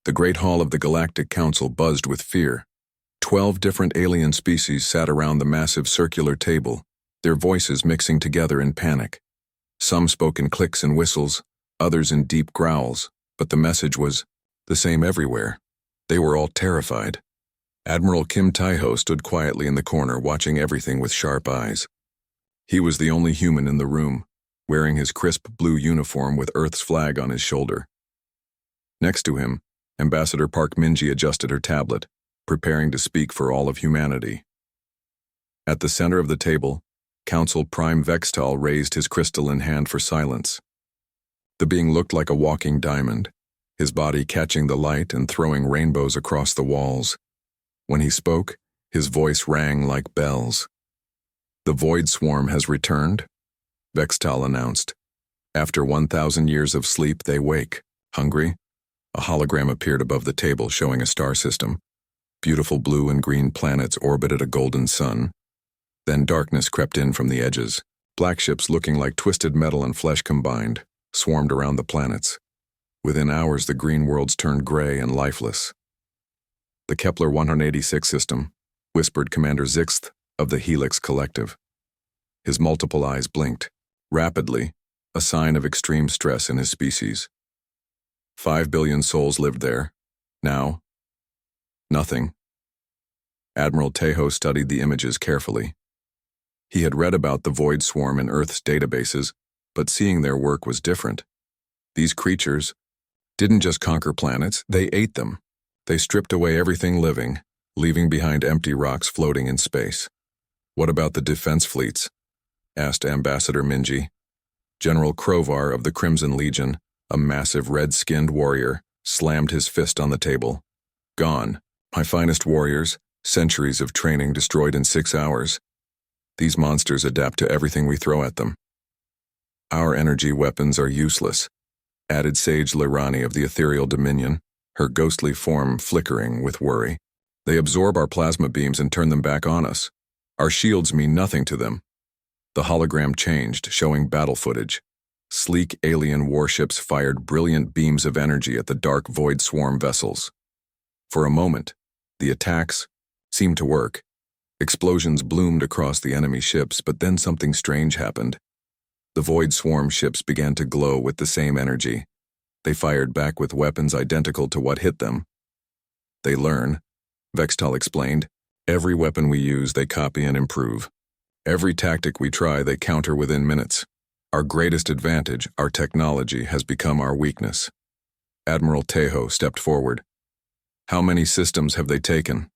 The Great Hall of the Galactic Council buzzed with fear. 12 different alien species sat around the massive circular table, their voices mixing together in panic. Some spoke in clicks and whistles, others in deep growls, but the message was the same everywhere. They were all terrified. Admiral Kim Taiho stood quietly in the corner, watching everything with sharp eyes. He was the only human in the room, wearing his crisp blue uniform with Earth's flag on his shoulder. Next to him, Ambassador Park Minji adjusted her tablet, preparing to speak for all of humanity. At the center of the table, Council Prime Vextal raised his crystalline hand for silence. The being looked like a walking diamond, his body catching the light and throwing rainbows across the walls. When he spoke, his voice rang like bells. "The Void Swarm has returned," Vextal announced. "After 1,000 years of sleep, they wake. Hungry?" A hologram appeared above the table, showing a star system. Beautiful blue and green planets orbited a golden sun. Then darkness crept in from the edges. Black ships looking like twisted metal and flesh combined swarmed around the planets. Within hours, the green worlds turned gray and lifeless. "The Kepler 186 system," whispered Commander Zixth of the Helix Collective. His multiple eyes blinked. Rapidly, a sign of extreme stress in his species. 5 billion souls lived there. Now, nothing. Admiral Taiho studied the images carefully. He had read about the Void Swarm in Earth's databases, but seeing their work was different. These creatures didn't just conquer planets, they ate them. They stripped away everything living, leaving behind empty rocks floating in space. "What about the defense fleets?" asked Ambassador Minji. General Krovar of the Crimson Legion, a massive red-skinned warrior, slammed his fist on the table. "Gone. My finest warriors, centuries of training destroyed in 6 hours. These monsters adapt to everything we throw at them." "Our energy weapons are useless," added Sage Lirani of the Ethereal Dominion, her ghostly form flickering with worry. "They absorb our plasma beams and turn them back on us. Our shields mean nothing to them." The hologram changed, showing battle footage. Sleek alien warships fired brilliant beams of energy at the dark Void Swarm vessels. For a moment, the attacks seemed to work. Explosions bloomed across the enemy ships, but then something strange happened. The Void Swarm ships began to glow with the same energy. They fired back with weapons identical to what hit them. "They learn," Vextal explained. "Every weapon we use, they copy and improve. Every tactic we try, they counter within minutes. Our greatest advantage, our technology, has become our weakness." Admiral Taiho stepped forward. "How many systems have they taken?"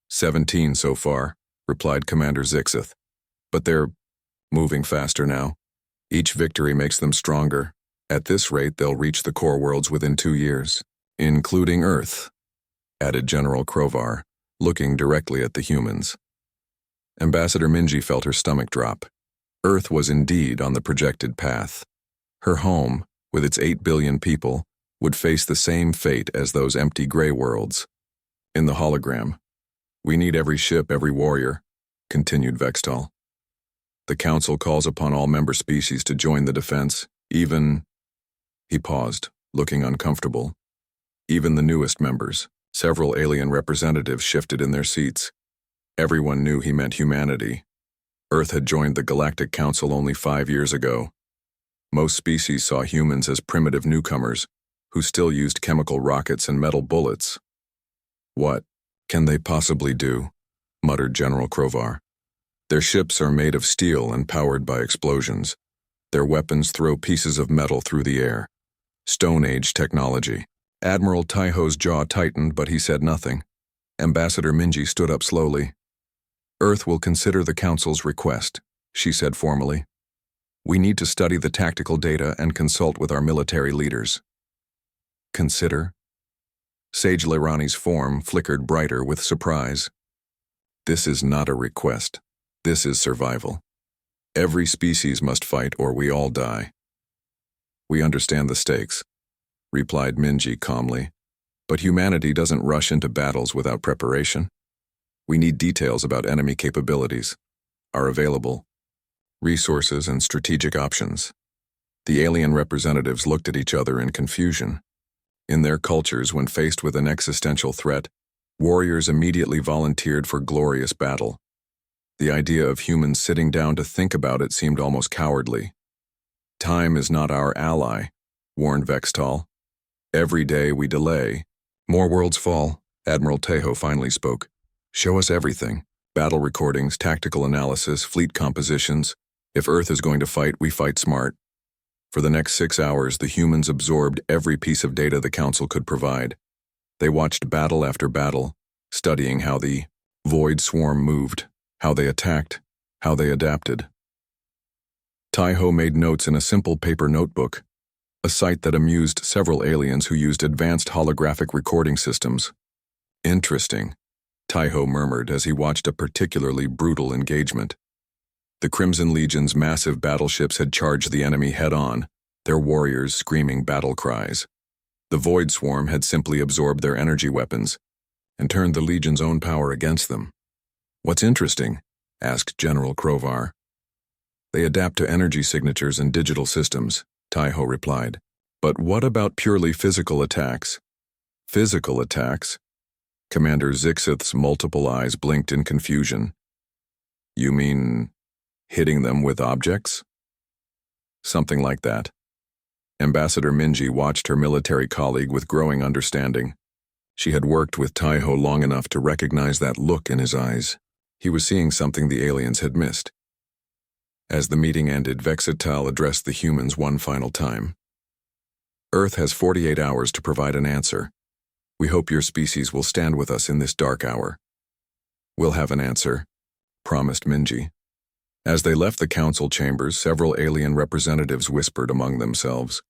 17 so far, replied Commander Zixith. "But they're moving faster now. Each victory makes them stronger. At this rate, they'll reach the core worlds within 2 years, including Earth," added General Krovar, looking directly at the humans. Ambassador Minji felt her stomach drop. Earth was indeed on the projected path. Her home, with its 8 billion people, would face the same fate as those empty gray worlds. In the hologram, "We need every ship, every warrior," continued Vextal. "The Council calls upon all member species to join the defense, even—" He paused, looking uncomfortable. "Even the newest members." Several alien representatives shifted in their seats. Everyone knew he meant humanity. Earth had joined the Galactic Council only 5 years ago. Most species saw humans as primitive newcomers who still used chemical rockets and metal bullets. "What can they possibly do?" muttered General Krovar. "Their ships are made of steel and powered by explosions. Their weapons throw pieces of metal through the air. Stone Age technology." Admiral Taiho's jaw tightened, but he said nothing. Ambassador Minji stood up slowly. "Earth will consider the Council's request," she said formally. "We need to study the tactical data and consult with our military leaders." "Consider?" Sage Lirani's form flickered brighter with surprise. "This is not a request. This is survival. Every species must fight or we all die." "We understand the stakes," replied Minji calmly, "but humanity doesn't rush into battles without preparation. We need details about enemy capabilities, are available, resources and strategic options." The alien representatives looked at each other in confusion. In their cultures, when faced with an existential threat, warriors immediately volunteered for glorious battle. The idea of humans sitting down to think about it seemed almost cowardly. "Time is not our ally," warned Vextal. "Every day we delay, more worlds fall." Admiral Tejo finally spoke. "Show us everything. Battle recordings, tactical analysis, fleet compositions. If Earth is going to fight, we fight smart." For the next 6 hours, the humans absorbed every piece of data the Council could provide. They watched battle after battle, studying how the Void Swarm moved, how they attacked, how they adapted. Taiho made notes in a simple paper notebook, a sight that amused several aliens who used advanced holographic recording systems. "Interesting," Taiho murmured as he watched a particularly brutal engagement. The Crimson Legion's massive battleships had charged the enemy head-on, their warriors screaming battle cries. The Void Swarm had simply absorbed their energy weapons and turned the Legion's own power against them. "What's interesting?" asked General Krovar. "They adapt to energy signatures and digital systems," Taiho replied. "But what about purely physical attacks?" "Physical attacks?" Commander Zixith's multiple eyes blinked in confusion. "You mean hitting them with objects?" "Something like that." Ambassador Minji watched her military colleague with growing understanding. She had worked with Taiho long enough to recognize that look in his eyes. He was seeing something the aliens had missed. As the meeting ended, Vexital addressed the humans one final time. "Earth has 48 hours to provide an answer. We hope your species will stand with us in this dark hour." "We'll have an answer," promised Minji. As they left the council chambers, several alien representatives whispered among themselves.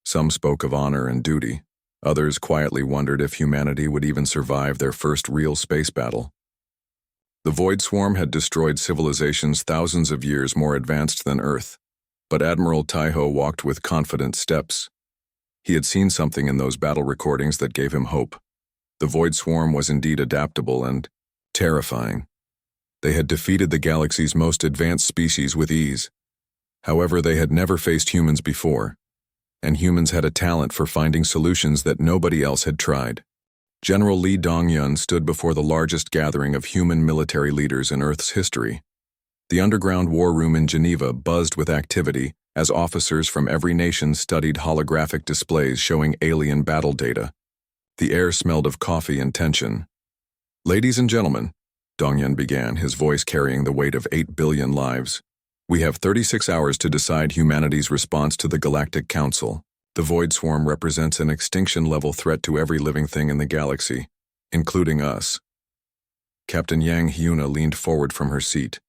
Some spoke of honor and duty. Others quietly wondered if humanity would even survive their first real space battle. The Void Swarm had destroyed civilizations thousands of years more advanced than Earth, but Admiral Taiho walked with confident steps. He had seen something in those battle recordings that gave him hope. The Void Swarm was indeed adaptable and terrifying. They had defeated the galaxy's most advanced species with ease. However, they had never faced humans before, and humans had a talent for finding solutions that nobody else had tried. General Li Dongyun stood before the largest gathering of human military leaders in Earth's history. The underground war room in Geneva buzzed with activity as officers from every nation studied holographic displays showing alien battle data. The air smelled of coffee and tension. "Ladies and gentlemen," Dongyun began, his voice carrying the weight of 8 billion lives, "we have 36 hours to decide humanity's response to the Galactic Council. The Void Swarm represents an extinction-level threat to every living thing in the galaxy, including us." Captain Yang Hyuna leaned forward from her seat.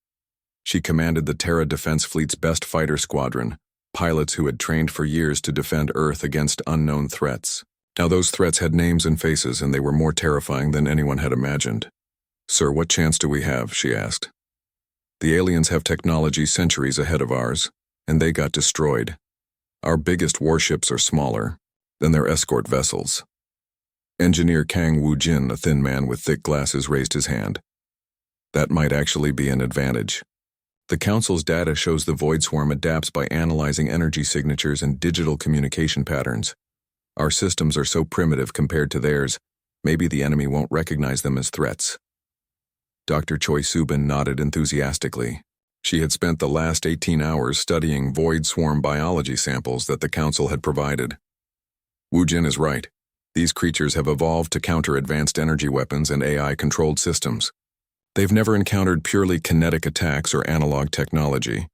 She commanded the Terra Defense Fleet's best fighter squadron, pilots who had trained for years to defend Earth against unknown threats. Now those threats had names and faces, and they were more terrifying than anyone had imagined. "Sir, what chance do we have?" she asked. "The aliens have technology centuries ahead of ours, and they got destroyed. Our biggest warships are smaller than their escort vessels." Engineer Kang Woo-jin, a thin man with thick glasses, raised his hand. "That might actually be an advantage. The Council's data shows the Void Swarm adapts by analyzing energy signatures and digital communication patterns. Our systems are so primitive compared to theirs, maybe the enemy won't recognize them as threats." Dr. Choi Subin nodded enthusiastically. She had spent the last 18 hours studying Void Swarm biology samples that the Council had provided. "Woo-jin is right. These creatures have evolved to counter advanced energy weapons and AI-controlled systems. They've never encountered purely kinetic attacks or analog technology."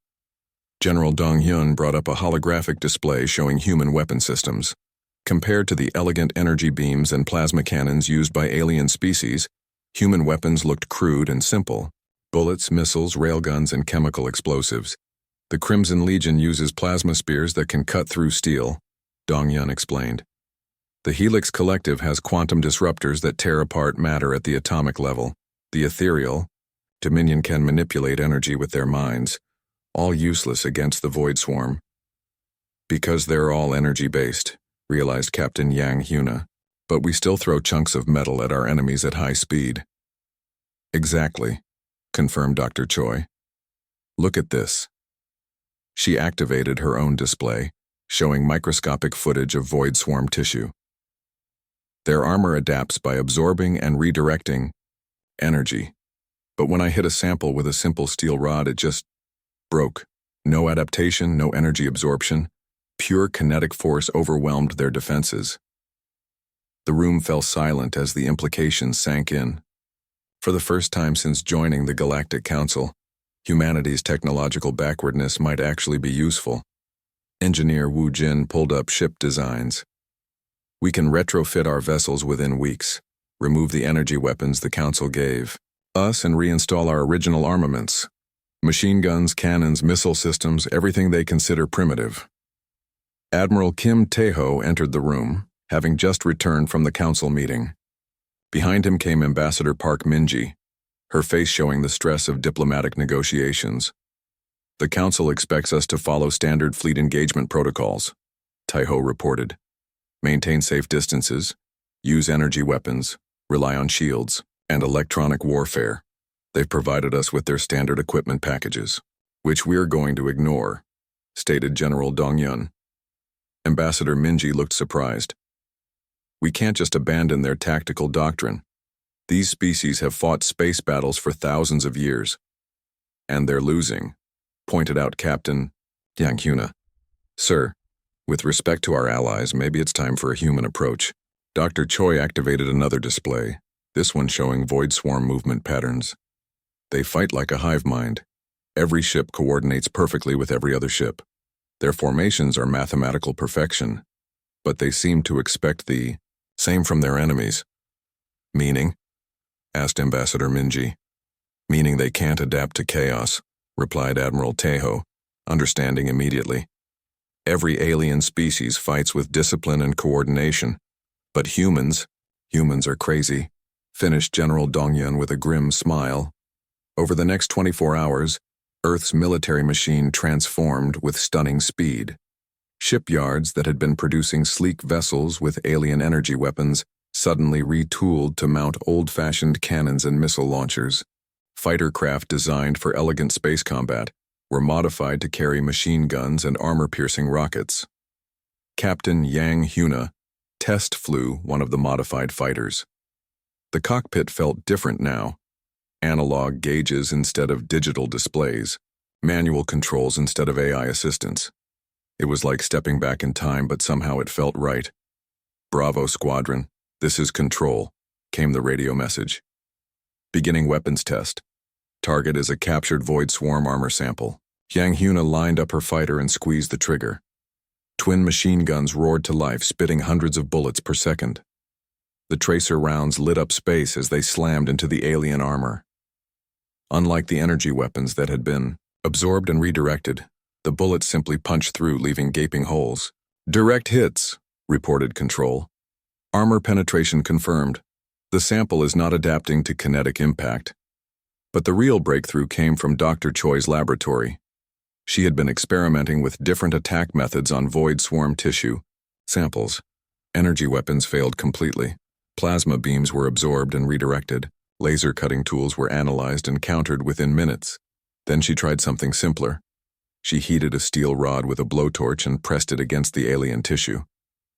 General Dong-hyun brought up a holographic display showing human weapon systems. Compared to the elegant energy beams and plasma cannons used by alien species, human weapons looked crude and simple. Bullets, missiles, railguns, and chemical explosives. "The Crimson Legion uses plasma spears that can cut through steel," Dong-hyun explained. "The Helix Collective has quantum disruptors that tear apart matter at the atomic level. The Ethereal Dominion can manipulate energy with their minds, all useless against the Void Swarm." "Because they're all energy-based," realized Captain Yang Hyuna. "But we still throw chunks of metal at our enemies at high speed." "Exactly," confirmed Dr. Choi. "Look at this." She activated her own display, showing microscopic footage of Void Swarm tissue. Their armor adapts by absorbing and redirecting energy. But when I hit a sample with a simple steel rod, it just broke. No adaptation, no energy absorption. Pure kinetic force overwhelmed their defenses. The room fell silent as the implications sank in. For the first time since joining the Galactic Council, humanity's technological backwardness might actually be useful. Engineer Wu Jin pulled up ship designs. We can retrofit our vessels within weeks, remove the energy weapons the Council gave us, and reinstall our original armaments. Machine guns, cannons, missile systems, everything they consider primitive. Admiral Kim Tae-ho entered the room, having just returned from the Council meeting. Behind him came Ambassador Park Min-ji, her face showing the stress of diplomatic negotiations. The Council expects us to follow standard fleet engagement protocols, Tae-ho reported. Maintain safe distances, use energy weapons, rely on shields, and electronic warfare. They've provided us with their standard equipment packages, which we're going to ignore, stated General Dong-yun. Ambassador Min-ji looked surprised. We can't just abandon their tactical doctrine. These species have fought space battles for thousands of years. And they're losing, pointed out Captain Yang Huna. Sir, with respect to our allies, maybe it's time for a human approach. Dr. Choi activated another display, this one showing void swarm movement patterns. They fight like a hive mind. Every ship coordinates perfectly with every other ship. Their formations are mathematical perfection, but they seem to expect the same from their enemies. Meaning? Asked Ambassador Min-ji. Meaning they can't adapt to chaos, replied Admiral Tae-ho, understanding immediately. Every alien species fights with discipline and coordination, but humans are crazy, finished General Dong-yun with a grim smile. Over the next 24 hours, Earth's military machine transformed with stunning speed. Shipyards that had been producing sleek vessels with alien energy weapons suddenly retooled to mount old-fashioned cannons and missile launchers. Fighter craft designed for elegant space combat were modified to carry machine guns and armor-piercing rockets. Captain Yang Huna test flew one of the modified fighters. The cockpit felt different now. Analog gauges instead of digital displays, manual controls instead of AI assistance. It was like stepping back in time, but somehow it felt right. Bravo, Squadron. This is Control, came the radio message. Beginning weapons test. Target is a captured void swarm armor sample. Yang Huna lined up her fighter and squeezed the trigger. Twin machine guns roared to life, spitting hundreds of bullets per second. The tracer rounds lit up space as they slammed into the alien armor. Unlike the energy weapons that had been absorbed and redirected, the bullets simply punched through, leaving gaping holes. Direct hits, reported Control. Armor penetration confirmed. The sample is not adapting to kinetic impact. But the real breakthrough came from Dr. Choi's laboratory. She had been experimenting with different attack methods on void swarm tissue samples. Energy weapons failed completely. Plasma beams were absorbed and redirected. Laser cutting tools were analyzed and countered within minutes. Then she tried something simpler. She heated a steel rod with a blowtorch and pressed it against the alien tissue.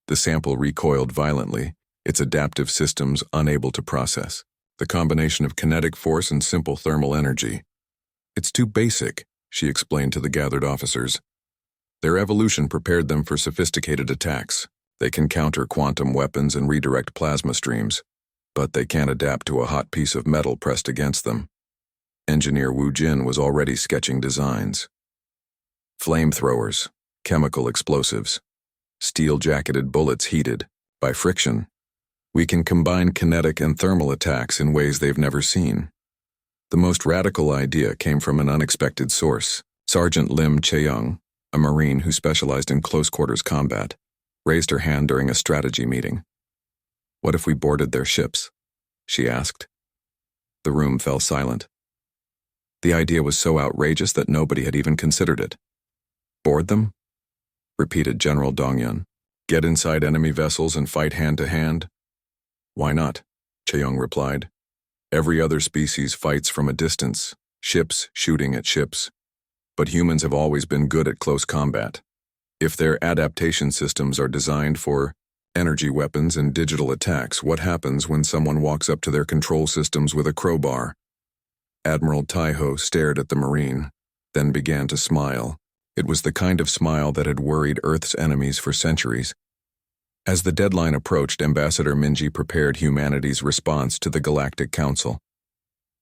The sample recoiled violently, its adaptive systems unable to process the combination of kinetic force and simple thermal energy. It's too basic, she explained to the gathered officers. Their evolution prepared them for sophisticated attacks. They can counter quantum weapons and redirect plasma streams, but they can't adapt to a hot piece of metal pressed against them. Engineer Wu Jin was already sketching designs. Flamethrowers, chemical explosives, steel-jacketed bullets heated by friction. We can combine kinetic and thermal attacks in ways they've never seen. The most radical idea came from an unexpected source. Sergeant Lim Chae-young, a Marine who specialized in close-quarters combat, raised her hand during a strategy meeting. What if we boarded their ships? She asked. The room fell silent. The idea was so outrageous that nobody had even considered it. Board them? Repeated General Dong-yun. Get inside enemy vessels and fight hand-to-hand? Why not? Chae-young replied. Every other species fights from a distance, ships shooting at ships. But humans have always been good at close combat. If their adaptation systems are designed for Energy weapons and digital attacks. What happens when someone walks up to their control systems with a crowbar? Admiral Taiho stared at the Marine, then began to smile. It was the kind of smile that had worried Earth's enemies for centuries. As the deadline approached, Ambassador Minji prepared humanity's response to the Galactic Council.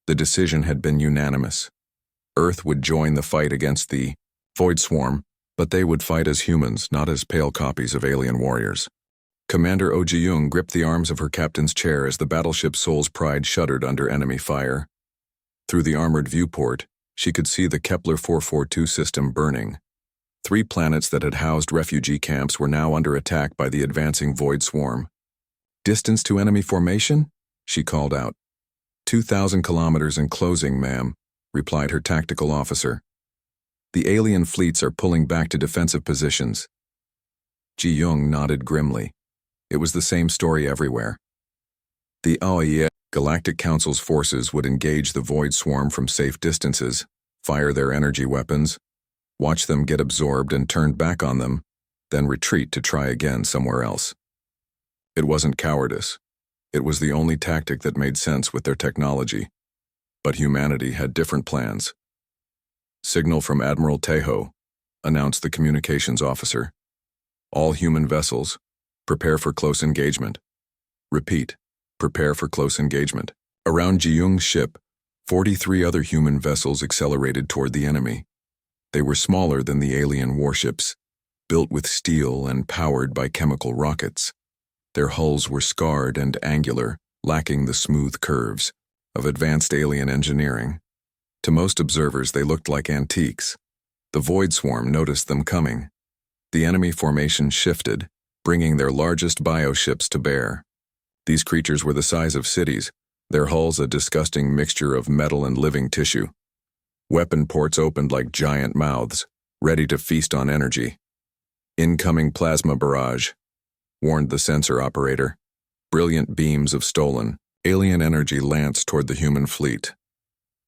The decision had been unanimous. Earth would join the fight against the Void Swarm, but they would fight as humans, not as pale copies of alien warriors. Commander Oh Ji-young gripped the arms of her captain's chair as the battleship Soul's Pride shuddered under enemy fire. Through the armored viewport, she could see the Kepler 442 system burning. 3 planets that had housed refugee camps were now under attack by the advancing Void Swarm. "Distance to enemy formation?" she called out. 2,000 kilometers and closing, ma'am," replied her tactical officer. "The alien fleets are pulling back to defensive positions." Ji-young nodded grimly. It was the same story everywhere. The Galactic Council's forces would engage the Void Swarm from safe distances, fire their energy weapons, watch them get absorbed and turned back on them, then retreat to try again somewhere else. It wasn't cowardice. It was the only tactic that made sense with their technology. But humanity had different plans. "Signal from Admiral Taiho," announced the communications officer. "All human vessels, prepare for close engagement. Repeat, prepare for close engagement." Around Ji-young's ship, 43 other human vessels accelerated toward the enemy. They were smaller than the alien warships, built with steel and powered by chemical rockets. Their hulls were scarred and angular, lacking the smooth curves of advanced alien engineering. To most observers, they looked like antiques. The Void Swarm noticed them coming. The enemy formation shifted, bringing their largest bioships to bear. These creatures were the size of cities, their hulls a disgusting mixture of metal and living tissue. Weapon ports opened like giant mouths, ready to feast on energy. "Incoming plasma barrage," warned the sensor operator. Brilliant beams of stolen, alien energy lanced toward the human fleet.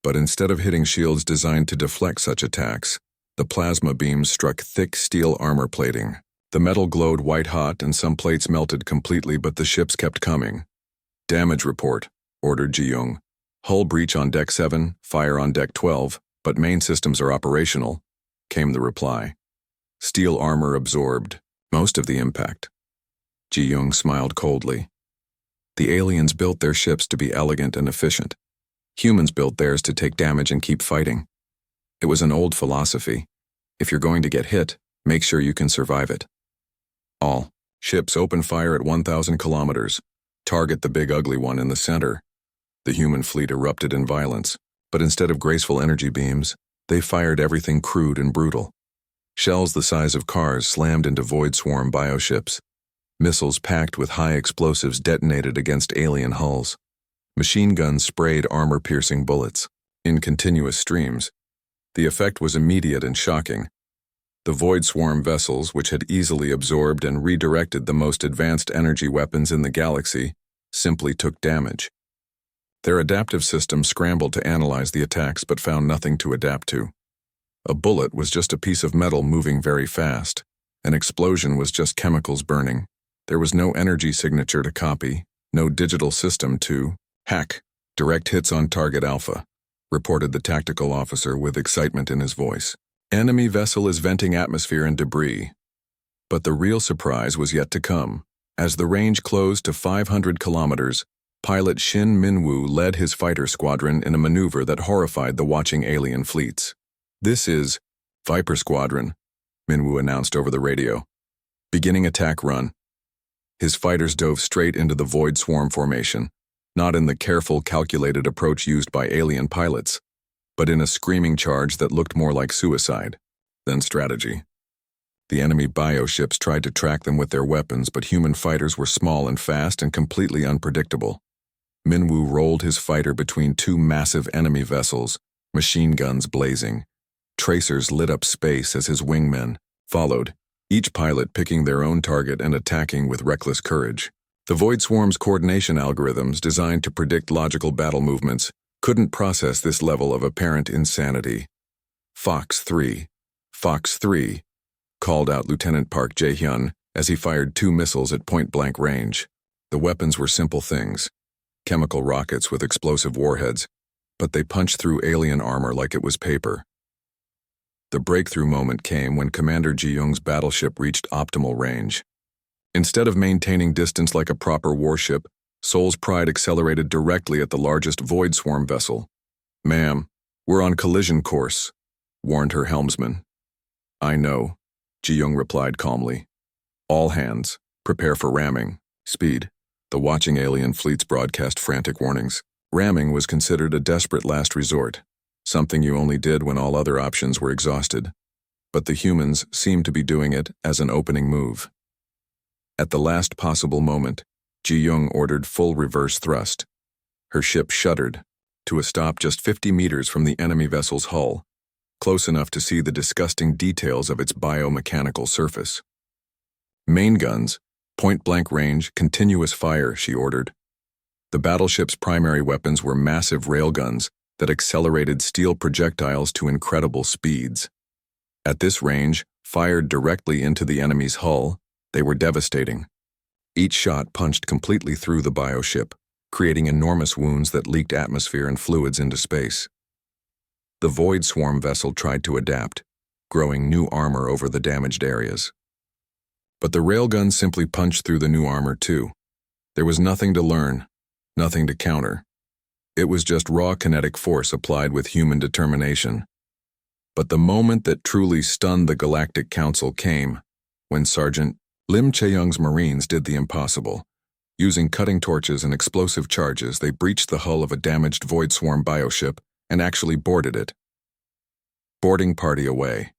But instead of hitting shields designed to deflect such attacks, the plasma beams struck thick steel armor plating. The metal glowed white-hot and some plates melted completely, but the ships kept coming. "Damage report," ordered Ji-young. "Hull breach on Deck 7, fire on Deck 12, but main systems are operational," came the reply. Steel armor absorbed most of the impact. Ji-young smiled coldly. The aliens built their ships to be elegant and efficient. Humans built theirs to take damage and keep fighting. It was an old philosophy. If you're going to get hit, make sure you can survive it. All ships open fire at 1,000 kilometers. Target the big ugly one in the center. The human fleet erupted in violence, but instead of graceful energy beams, they fired everything crude and brutal. Shells the size of cars slammed into Void Swarm bioships. Missiles packed with high explosives detonated against alien hulls. Machine guns sprayed armor-piercing bullets in continuous streams. The effect was immediate and shocking. The Void Swarm vessels, which had easily absorbed and redirected the most advanced energy weapons in the galaxy, simply took damage. Their adaptive system scrambled to analyze the attacks but found nothing to adapt to. A bullet was just a piece of metal moving very fast. An explosion was just chemicals burning. There was no energy signature to copy, no digital system to hack. "Direct hits on target Alpha," reported the tactical officer with excitement in his voice. "Enemy vessel is venting atmosphere and debris." But the real surprise was yet to come. As the range closed to 500 kilometers, pilot Shin Minwoo led his fighter squadron in a maneuver that horrified the watching alien fleets. "This is Viper Squadron," Minwoo announced over the radio. "Beginning attack run." His fighters dove straight into the Void Swarm formation, not in the careful, calculated approach used by alien pilots, but in a screaming charge that looked more like suicide than strategy. The enemy bioships tried to track them with their weapons, but human fighters were small and fast and completely unpredictable. Minwoo rolled his fighter between 2 massive enemy vessels, machine guns blazing. Tracers lit up space as his wingmen followed, each pilot picking their own target and attacking with reckless courage. The Void Swarm's coordination algorithms, designed to predict logical battle movements, couldn't process this level of apparent insanity. Fox 3, called out Lieutenant Park Jae-hyun, as he fired 2 missiles at point-blank range. The weapons were simple things, chemical rockets with explosive warheads, but they punched through alien armor like it was paper. The breakthrough moment came when Commander Ji-young's battleship reached optimal range. Instead of maintaining distance like a proper warship, Seoul's Pride accelerated directly at the largest Void Swarm vessel. "Ma'am, we're on collision course," warned her helmsman. "I know," Ji-young replied calmly. "All hands, prepare for ramming. Speed." The watching alien fleets broadcast frantic warnings. Ramming was considered a desperate last resort, something you only did when all other options were exhausted. But the humans seemed to be doing it as an opening move. At the last possible moment, Ji-young ordered full reverse thrust. Her ship shuddered to a stop just 50 meters from the enemy vessel's hull, close enough to see the disgusting details of its biomechanical surface. "Main guns, point-blank range, continuous fire," she ordered. The battleship's primary weapons were massive railguns that accelerated steel projectiles to incredible speeds. At this range, fired directly into the enemy's hull, they were devastating. Each shot punched completely through the bioship, creating enormous wounds that leaked atmosphere and fluids into space. The Void Swarm vessel tried to adapt, growing new armor over the damaged areas. But the railguns simply punched through the new armor too. There was nothing to learn, nothing to counter. It was just raw kinetic force applied with human determination. But the moment that truly stunned the Galactic Council came when Sergeant Lim Chae-young's Marines did the impossible. Using cutting torches and explosive charges, they breached the hull of a damaged Void Swarm bioship and actually boarded it. "Boarding party away,"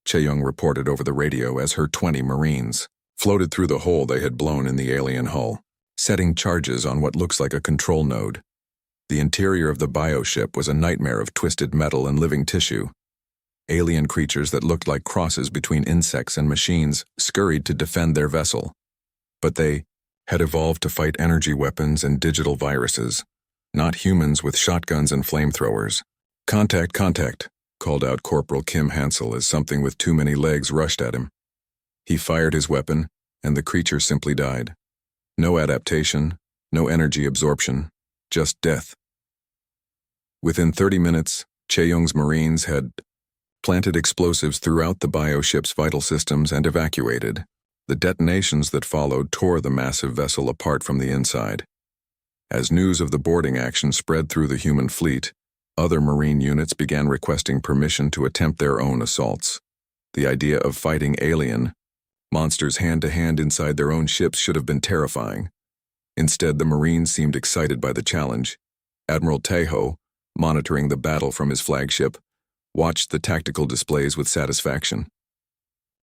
Chae-young reported over the radio as her 20 Marines floated through the hole they had blown in the alien hull, setting charges on what looks like a control node. The interior of the bioship was a nightmare of twisted metal and living tissue. Alien creatures that looked like crosses between insects and machines scurried to defend their vessel. But they had evolved to fight energy weapons and digital viruses, not humans with shotguns and flamethrowers. "Contact, contact," called out Corporal Kim Hansel as something with too many legs rushed at him. He fired his weapon, and the creature simply died. No adaptation, no energy absorption, just death. Within 30 minutes, Chae-young's Marines had planted explosives throughout the bioship's vital systems and evacuated. The detonations that followed tore the massive vessel apart from the inside. As news of the boarding action spread through the human fleet, other Marine units began requesting permission to attempt their own assaults. The idea of fighting alien monsters hand-to-hand inside their own ships should have been terrifying. Instead, the Marines seemed excited by the challenge. Admiral Taeho, monitoring the battle from his flagship, watched the tactical displays with satisfaction.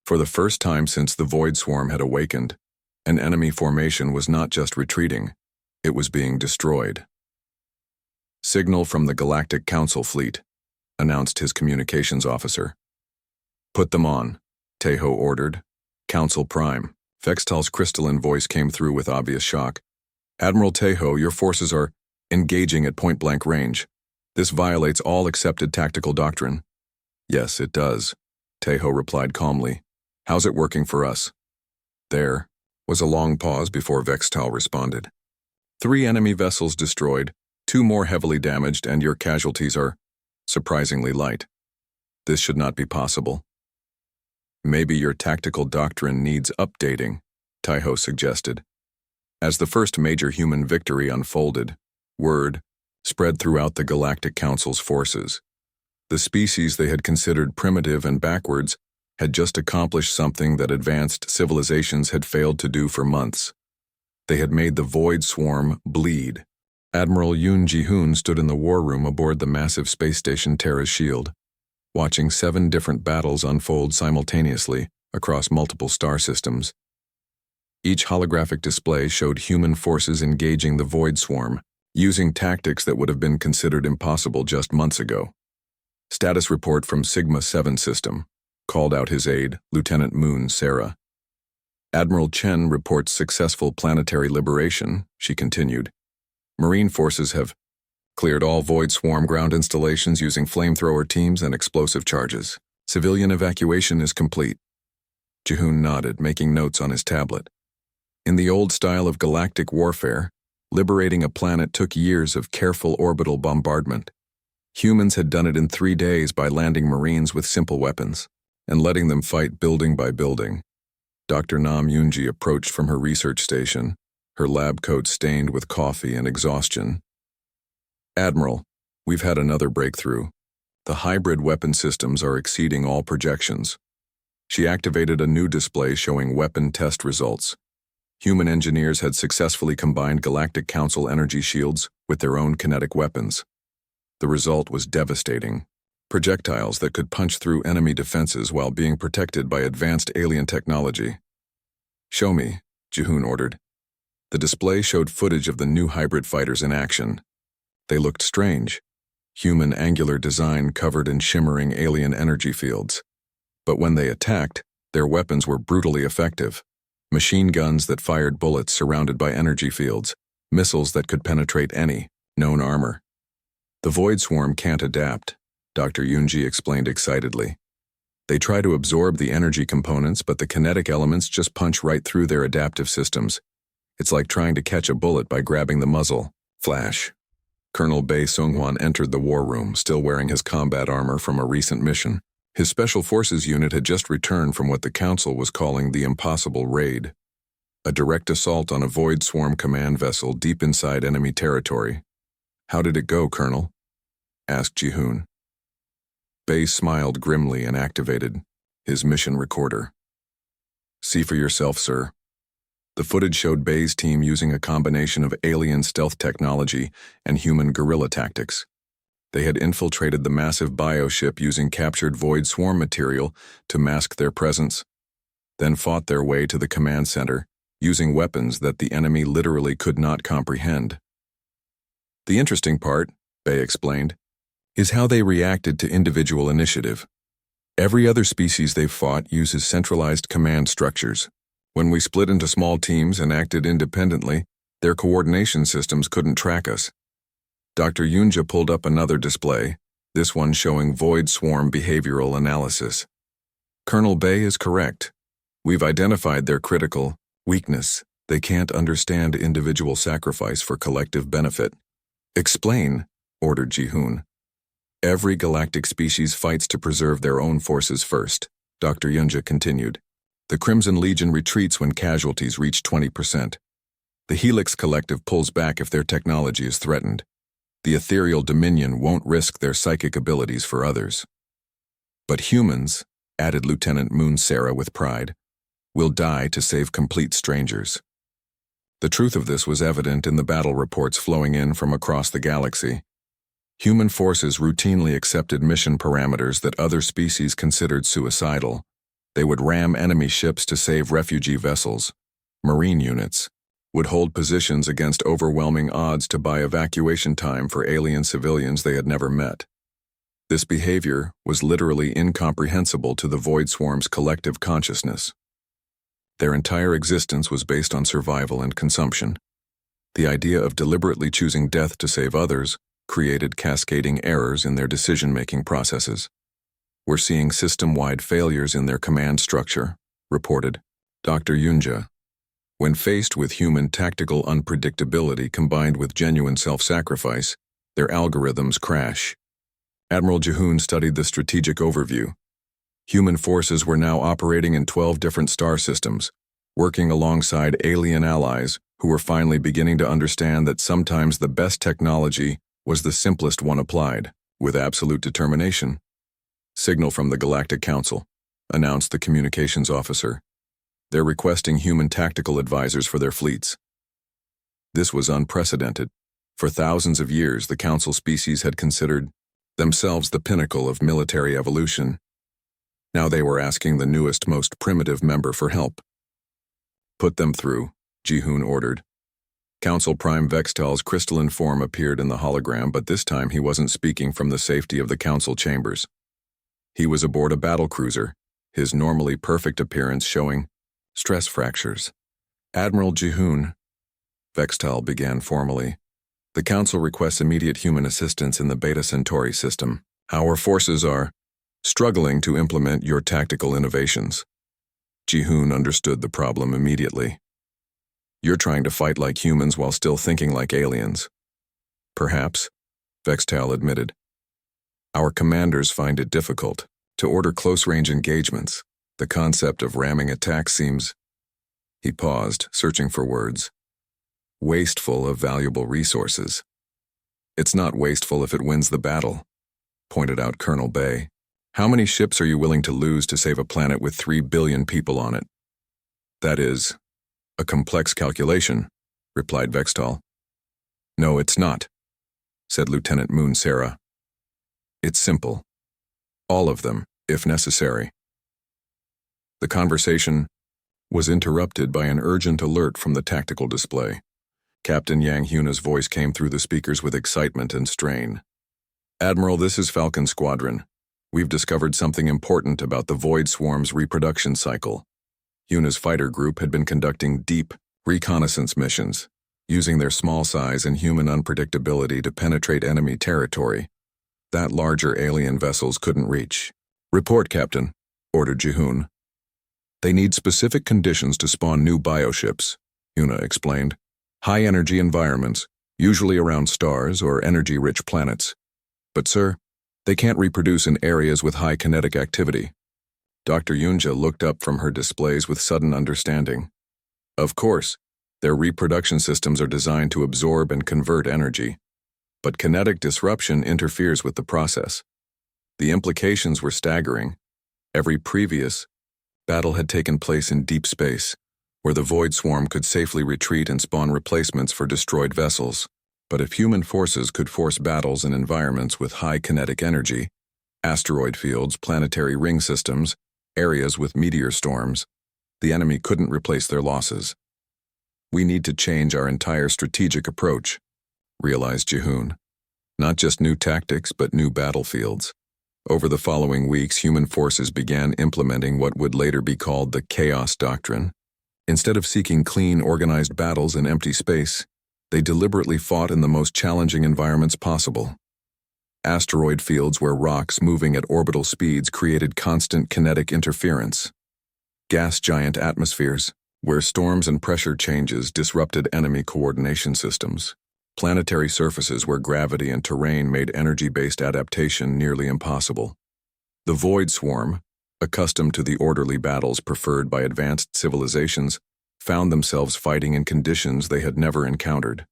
For the first time since the Void Swarm had awakened, an enemy formation was not just retreating, it was being destroyed. "Signal from the Galactic Council fleet," announced his communications officer. "Put them on," Taeho ordered. "Council Prime." Vextal's crystalline voice came through with obvious shock. "Admiral Taeho, your forces are engaging at point-blank range. This violates all accepted tactical doctrine." "Yes, it does," Taeho replied calmly. "How's it working for us?" There was a long pause before Vextal responded. 3 enemy vessels destroyed, 2 more heavily damaged, and your casualties are surprisingly light. This should not be possible. "Maybe your tactical doctrine needs updating," Taeho suggested. As the first major human victory unfolded, word spread throughout the Galactic Council's forces. The species they had considered primitive and backwards had just accomplished something that advanced civilizations had failed to do for months. They had made the Void Swarm bleed. Admiral Yoon Ji-hoon stood in the war room aboard the massive space station Terra's Shield, watching 7 different battles unfold simultaneously across multiple star systems. Each holographic display showed human forces engaging the Void Swarm, using tactics that would have been considered impossible just months ago. Status report from Sigma-7 system, called out his aide, Lieutenant Moon Sarah. Admiral Chen reports successful planetary liberation, she continued. Marine forces have cleared all Void Swarm ground installations using flamethrower teams and explosive charges. Civilian evacuation is complete. Jihoon nodded, making notes on his tablet. In the old style of galactic warfare, liberating a planet took years of careful orbital bombardment. Humans had done it in 3 days by landing Marines with simple weapons and letting them fight building by building. Dr. Nam Yoonji approached from her research station, her lab coat stained with coffee and exhaustion. Admiral, we've had another breakthrough. The hybrid weapon systems are exceeding all projections. She activated a new display showing weapon test results. Human engineers had successfully combined Galactic Council energy shields with their own kinetic weapons. The result was devastating. Projectiles that could punch through enemy defenses while being protected by advanced alien technology. Show me, Jihoon ordered. The display showed footage of the new hybrid fighters in action. They looked strange. Human angular design covered in shimmering alien energy fields. But when they attacked, their weapons were brutally effective. Machine guns that fired bullets surrounded by energy fields, missiles that could penetrate any known armor. The Void Swarm can't adapt, Dr. Yoonji explained excitedly. They try to absorb the energy components, but the kinetic elements just punch right through their adaptive systems. It's like trying to catch a bullet by grabbing the muzzle. Flash. Colonel Bae Seonghwan entered the war room, still wearing his combat armor from a recent mission. His Special Forces unit had just returned from what the Council was calling the Impossible Raid, a direct assault on a Void Swarm command vessel deep inside enemy territory. How did it go, Colonel? Asked Jihoon. Bae smiled grimly and activated his mission recorder. See for yourself, sir. The footage showed Bae's team using a combination of alien stealth technology and human guerrilla tactics. They had infiltrated the massive bioship using captured Void Swarm material to mask their presence, then fought their way to the command center, using weapons that the enemy literally could not comprehend. The interesting part, Bae explained, is how they reacted to individual initiative. Every other species they've fought uses centralized command structures. When we split into small teams and acted independently, their coordination systems couldn't track us. Dr. Yoonja pulled up another display, this one showing Void Swarm behavioral analysis. Colonel Bae is correct. We've identified their critical weakness. They can't understand individual sacrifice for collective benefit. Explain, ordered Jihoon. Every galactic species fights to preserve their own forces first, Dr. Yoonja continued. The Crimson Legion retreats when casualties reach 20%. The Helix Collective pulls back if their technology is threatened. The Ethereal Dominion won't risk their psychic abilities for others. But humans, added Lieutenant Moon Sarah with pride, will die to save complete strangers. The truth of this was evident in the battle reports flowing in from across the galaxy. Human forces routinely accepted mission parameters that other species considered suicidal. They would ram enemy ships to save refugee vessels. Marine units would hold positions against overwhelming odds to buy evacuation time for alien civilians they had never met. This behavior was literally incomprehensible to the Void Swarm's collective consciousness. Their entire existence was based on survival and consumption. The idea of deliberately choosing death to save others created cascading errors in their decision-making processes. We're seeing system-wide failures in their command structure, reported Dr. Yoonja. When faced with human tactical unpredictability combined with genuine self-sacrifice, their algorithms crash. Admiral Jihoon studied the strategic overview. Human forces were now operating in 12 different star systems, working alongside alien allies who were finally beginning to understand that sometimes the best technology was the simplest one applied, with absolute determination. Signal from the Galactic Council, announced the communications officer. They're requesting human tactical advisors for their fleets. This was unprecedented. For thousands of years, the Council species had considered themselves the pinnacle of military evolution. Now they were asking the newest, most primitive member for help. Put them through, Jihoon ordered. Council Prime Vextel's crystalline form appeared in the hologram, but this time he wasn't speaking from the safety of the Council chambers. He was aboard a battlecruiser, his normally perfect appearance showing stress fractures. Admiral Jihoon, Vextel began formally. The Council requests immediate human assistance in the Beta Centauri system. Our forces are struggling to implement your tactical innovations. Ji-hoon understood the problem immediately. You're trying to fight like humans while still thinking like aliens. Perhaps, Vextal admitted. Our commanders find it difficult to order close-range engagements. The concept of ramming attacks seems... He paused, searching for words. Wasteful of valuable resources. It's not wasteful if it wins the battle, pointed out Colonel Bay. How many ships are you willing to lose to save a planet with 3 billion people on it? That is a complex calculation, replied Vextal. No, it's not, said Lieutenant Moon Sarah. It's simple. All of them, if necessary. The conversation was interrupted by an urgent alert from the tactical display. Captain Yang Huna's voice came through the speakers with excitement and strain. Admiral, this is Falcon Squadron. We've discovered something important about the Void Swarm's reproduction cycle. Huna's fighter group had been conducting deep reconnaissance missions, using their small size and human unpredictability to penetrate enemy territory that larger alien vessels couldn't reach. Report, Captain, ordered Ji-hoon. They need specific conditions to spawn new bioships, Huna explained. High-energy environments, usually around stars or energy-rich planets. But, sir, they can't reproduce in areas with high kinetic activity. Dr. Yunja looked up from her displays with sudden understanding. Of course, their reproduction systems are designed to absorb and convert energy. But kinetic disruption interferes with the process. The implications were staggering. Every previous battle had taken place in deep space, where the Void Swarm could safely retreat and spawn replacements for destroyed vessels. But if human forces could force battles in environments with high kinetic energy, asteroid fields, planetary ring systems, areas with meteor storms, the enemy couldn't replace their losses. We need to change our entire strategic approach, realized Ji-hoon. Not just new tactics, but new battlefields. Over the following weeks, human forces began implementing what would later be called the Chaos Doctrine. Instead of seeking clean, organized battles in empty space, they deliberately fought in the most challenging environments possible. Asteroid fields where rocks moving at orbital speeds created constant kinetic interference. Gas giant atmospheres, where storms and pressure changes disrupted enemy coordination systems. Planetary surfaces where gravity and terrain made energy-based adaptation nearly impossible. The Void Swarm, accustomed to the orderly battles preferred by advanced civilizations, found themselves fighting in conditions they had never encountered.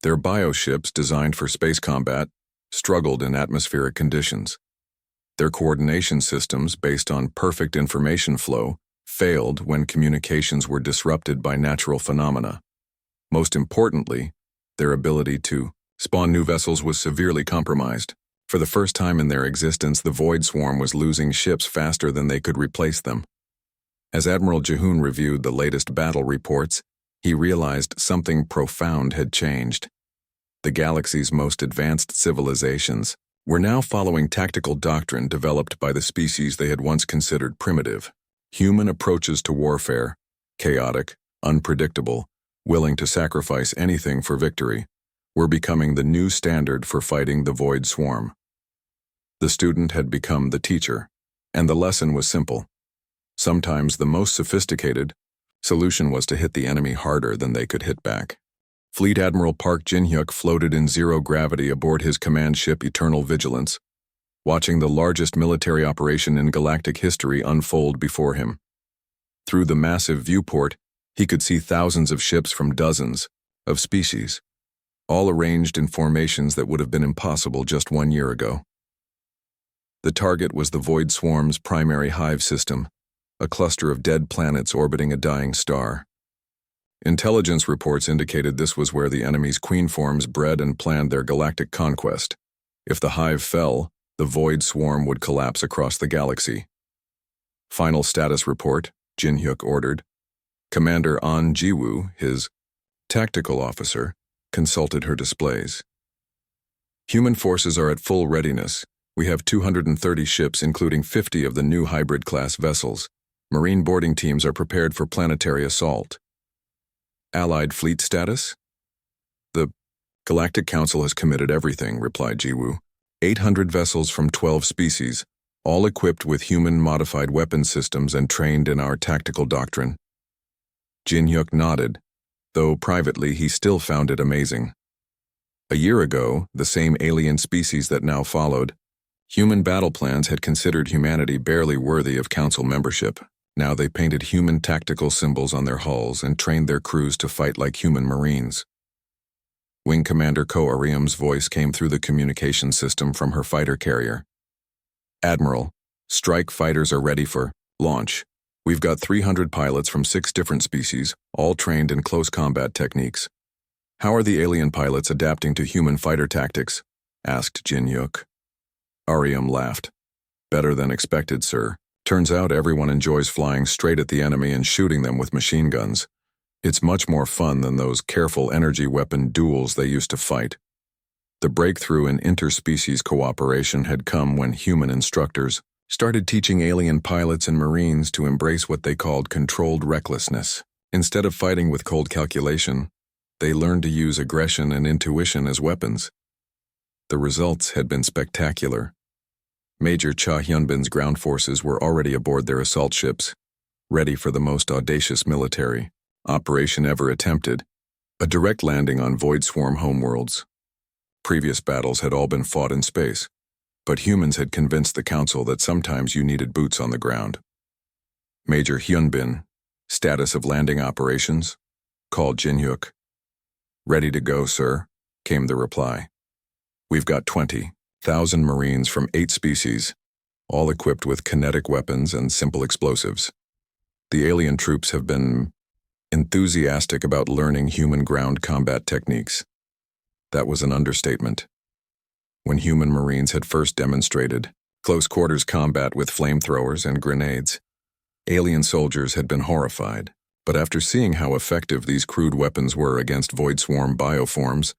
Their bioships, designed for space combat, struggled in atmospheric conditions. Their coordination systems, based on perfect information flow, failed when communications were disrupted by natural phenomena. Most importantly, their ability to spawn new vessels was severely compromised. For the first time in their existence, the Void Swarm was losing ships faster than they could replace them. As Admiral Ji-hoon reviewed the latest battle reports, he realized something profound had changed. The galaxy's most advanced civilizations were now following tactical doctrine developed by the species they had once considered primitive. Human approaches to warfare, chaotic, unpredictable, willing to sacrifice anything for victory, were becoming the new standard for fighting the Void Swarm. The student had become the teacher, and the lesson was simple. Sometimes the most sophisticated solution was to hit the enemy harder than they could hit back. Fleet Admiral Park Jin-hyuk floated in zero gravity aboard his command ship Eternal Vigilance, watching the largest military operation in galactic history unfold before him. Through the massive viewport, he could see thousands of ships from dozens of species, all arranged in formations that would have been impossible just 1 year ago. The target was the Void Swarm's primary hive system, a cluster of dead planets orbiting a dying star. Intelligence reports indicated this was where the enemy's queen forms bred and planned their galactic conquest. If the hive fell, the Void Swarm would collapse across the galaxy. Final status report, Jin-hyuk ordered. Commander An Ji-woo, his tactical officer, consulted her displays. Human forces are at full readiness. We have 230 ships, including 50 of the new hybrid-class vessels. Marine boarding teams are prepared for planetary assault. Allied fleet status? The Galactic Council has committed everything, replied Ji-woo. 800 vessels from 12 species, all equipped with human-modified weapon systems and trained in our tactical doctrine. Jin-hyuk nodded, though privately he still found it amazing. A year ago, the same alien species that now followed, human battle plans had considered humanity barely worthy of council membership. Now they painted human tactical symbols on their hulls and trained their crews to fight like human marines. Wing Commander Ko Ariam's voice came through the communication system from her fighter carrier. Admiral, strike fighters are ready for launch. We've got 300 pilots from 6 different species, all trained in close combat techniques. How are the alien pilots adapting to human fighter tactics? Asked Jin-hyuk. Ariam laughed. Better than expected, sir. Turns out everyone enjoys flying straight at the enemy and shooting them with machine guns. It's much more fun than those careful energy weapon duels they used to fight. The breakthrough in interspecies cooperation had come when human instructors started teaching alien pilots and marines to embrace what they called controlled recklessness. Instead of fighting with cold calculation, they learned to use aggression and intuition as weapons. The results had been spectacular. Major Cha Hyunbin's ground forces were already aboard their assault ships, ready for the most audacious military operation ever attempted, a direct landing on Void Swarm homeworlds. Previous battles had all been fought in space, but humans had convinced the Council that sometimes you needed boots on the ground. Major Hyunbin, status of landing operations, called Jin-hyuk. Ready to go, sir, came the reply. We've got 20,000 Marines from 8 species, all equipped with kinetic weapons and simple explosives. The alien troops have been enthusiastic about learning human ground combat techniques. That was an understatement. When human Marines had first demonstrated close-quarters combat with flamethrowers and grenades, alien soldiers had been horrified, but after seeing how effective these crude weapons were against Void Swarm bioforms,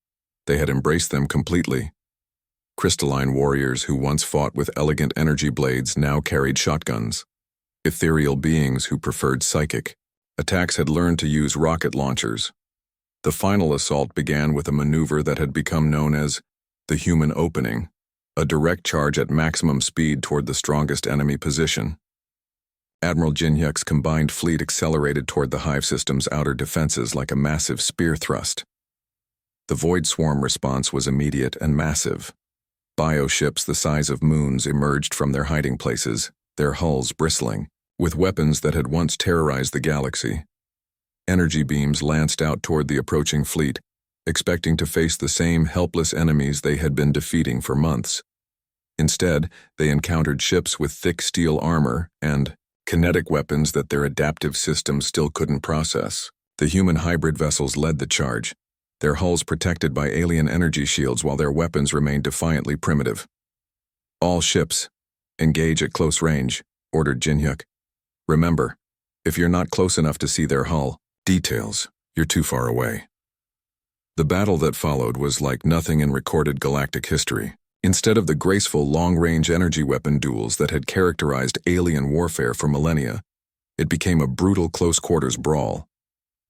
they had embraced them completely. Crystalline warriors who once fought with elegant energy blades now carried shotguns. Ethereal beings who preferred psychic attacks had learned to use rocket launchers. The final assault began with a maneuver that had become known as the human opening, a direct charge at maximum speed toward the strongest enemy position. Admiral Jin-hyuk's combined fleet accelerated toward the Hive system's outer defenses like a massive spear thrust. The Void Swarm response was immediate and massive. Bioships the size of moons emerged from their hiding places, their hulls bristling, with weapons that had once terrorized the galaxy. Energy beams lanced out toward the approaching fleet, expecting to face the same helpless enemies they had been defeating for months. Instead, they encountered ships with thick steel armor and kinetic weapons that their adaptive systems still couldn't process. The human hybrid vessels led the charge, their hulls protected by alien energy shields while their weapons remained defiantly primitive. All ships, engage at close range, ordered Jin-hyuk. Remember, if you're not close enough to see their hull details, you're too far away. The battle that followed was like nothing in recorded galactic history. Instead of the graceful long-range energy weapon duels that had characterized alien warfare for millennia, it became a brutal close-quarters brawl.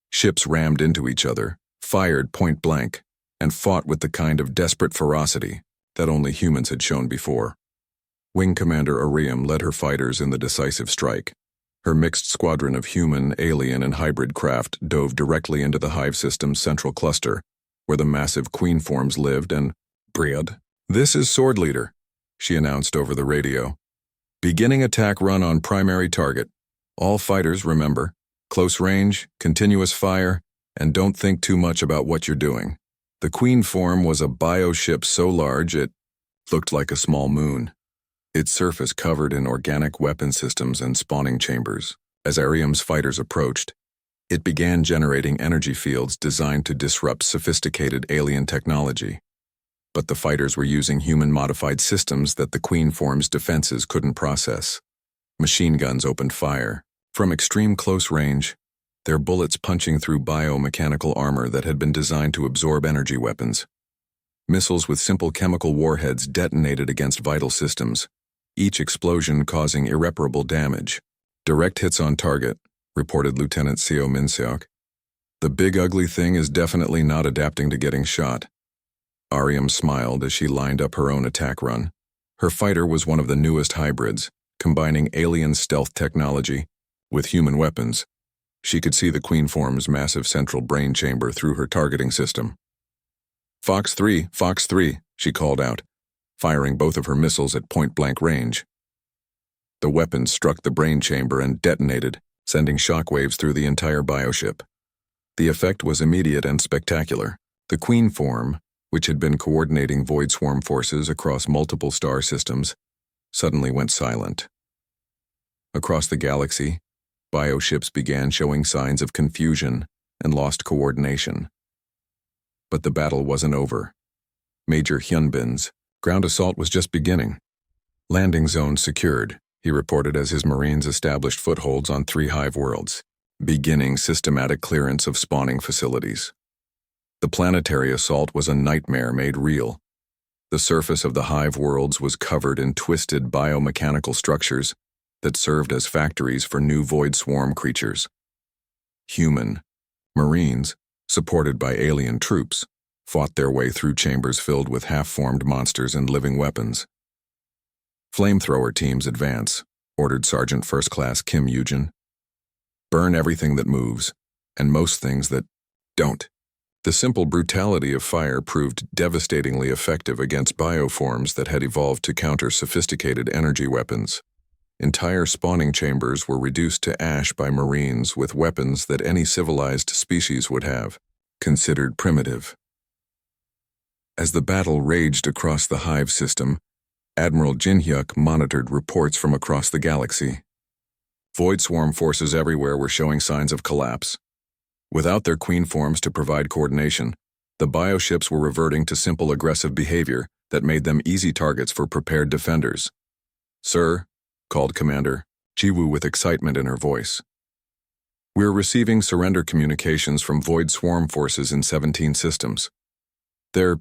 Ships rammed into each other, fired point-blank, and fought with the kind of desperate ferocity that only humans had shown before. Wing Commander Ariam led her fighters in the decisive strike. Her mixed squadron of human, alien, and hybrid craft dove directly into the Hive system's central cluster, where the massive queen forms lived and breed. "This is Sword Leader," she announced over the radio. "Beginning attack run on primary target. All fighters, remember, close range, continuous fire, and don't think too much about what you're doing." The queen form was a bioship so large it looked like a small moon, its surface covered in organic weapon systems and spawning chambers. As Ariam's fighters approached, it began generating energy fields designed to disrupt sophisticated alien technology. But the fighters were using human-modified systems that the queen form's defenses couldn't process. Machine guns opened fire. From extreme close range, their bullets punching through biomechanical armor that had been designed to absorb energy weapons. Missiles with simple chemical warheads detonated against vital systems, each explosion causing irreparable damage. "Direct hits on target," reported Lieutenant Seo Min-seok. "The big ugly thing is definitely not adapting to getting shot." Ariam smiled as she lined up her own attack run. Her fighter was one of the newest hybrids, combining alien stealth technology with human weapons. She could see the Queen Form's massive central brain chamber through her targeting system. Fox 3, she called out, firing both of her missiles at point-blank range. The weapons struck the brain chamber and detonated, sending shockwaves through the entire bioship. The effect was immediate and spectacular. The Queen Form, which had been coordinating Void Swarm forces across multiple star systems, suddenly went silent. Across the galaxy, bioships began showing signs of confusion and lost coordination. But the battle wasn't over. Major Hyunbin's ground assault was just beginning. Landing zones secured, he reported as his Marines established footholds on 3 hive worlds, beginning systematic clearance of spawning facilities. The planetary assault was a nightmare made real. The surface of the hive worlds was covered in twisted biomechanical structures that served as factories for new void swarm creatures. Human Marines, supported by alien troops, fought their way through chambers filled with half-formed monsters and living weapons. Flamethrower teams advance, ordered Sergeant First Class Kim Yujin. Burn everything that moves, and most things that don't. The simple brutality of fire proved devastatingly effective against bioforms that had evolved to counter sophisticated energy weapons. Entire spawning chambers were reduced to ash by Marines with weapons that any civilized species would have considered primitive. As the battle raged across the hive system, Admiral Jin-hyuk monitored reports from across the galaxy. Void swarm forces everywhere were showing signs of collapse. Without their Queen Forms to provide coordination, the bioships were reverting to simple aggressive behavior that made them easy targets for prepared defenders. "Sir," called Commander Jiwoo with excitement in her voice. "We're receiving surrender communications from Void Swarm forces in 17 systems. They're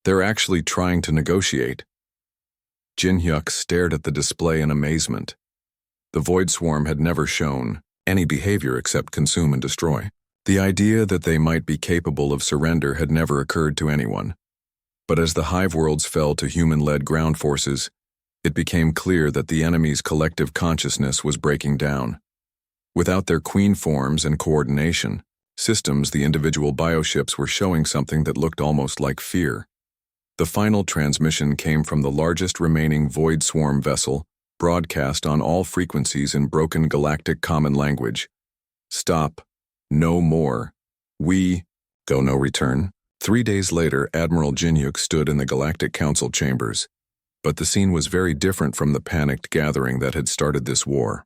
actually trying to negotiate." Jin-hyuk stared at the display in amazement. The Void Swarm had never shown any behavior except consume and destroy. The idea that they might be capable of surrender had never occurred to anyone. But as the hive worlds fell to human-led ground forces, it became clear that the enemy's collective consciousness was breaking down. Without their Queen Forms and coordination, systems the individual bioships were showing something that looked almost like fear. The final transmission came from the largest remaining Void Swarm vessel, broadcast on all frequencies in broken galactic common language. "Stop. No more. We go no return." 3 days later, Admiral Jin-hyuk stood in the Galactic Council chambers. But the scene was very different from the panicked gathering that had started this war.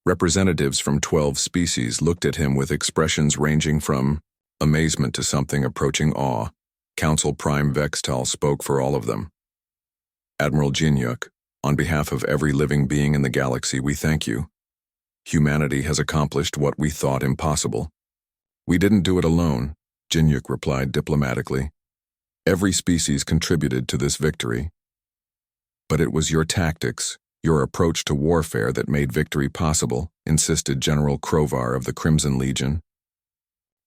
Representatives from 12 species looked at him with expressions ranging from amazement to something approaching awe. Council Prime Vextal spoke for all of them. "Admiral Jin-hyuk, on behalf of every living being in the galaxy, we thank you. Humanity has accomplished what we thought impossible." "We didn't do it alone," Jin-hyuk replied diplomatically. "Every species contributed to this victory. But it was your tactics, your approach to warfare that made victory possible," insisted General Krovar of the Crimson Legion.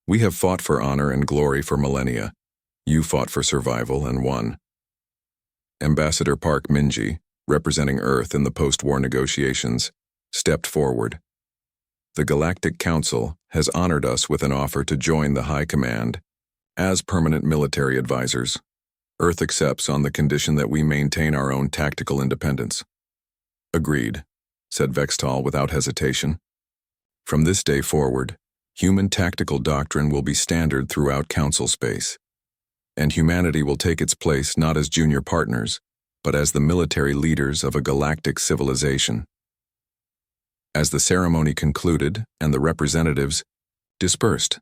"We have fought for honor and glory for millennia. You fought for survival and won." Ambassador Park Minji, representing Earth in the post-war negotiations, stepped forward. "The Galactic Council has honored us with an offer to join the High Command as permanent military advisors. Earth accepts on the condition that we maintain our own tactical independence." "Agreed," said Vextal without hesitation. "From this day forward, human tactical doctrine will be standard throughout Council space, and humanity will take its place not as junior partners, but as the military leaders of a galactic civilization." As the ceremony concluded and the representatives dispersed,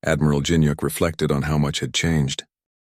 Admiral Jin-hyuk reflected on how much had changed.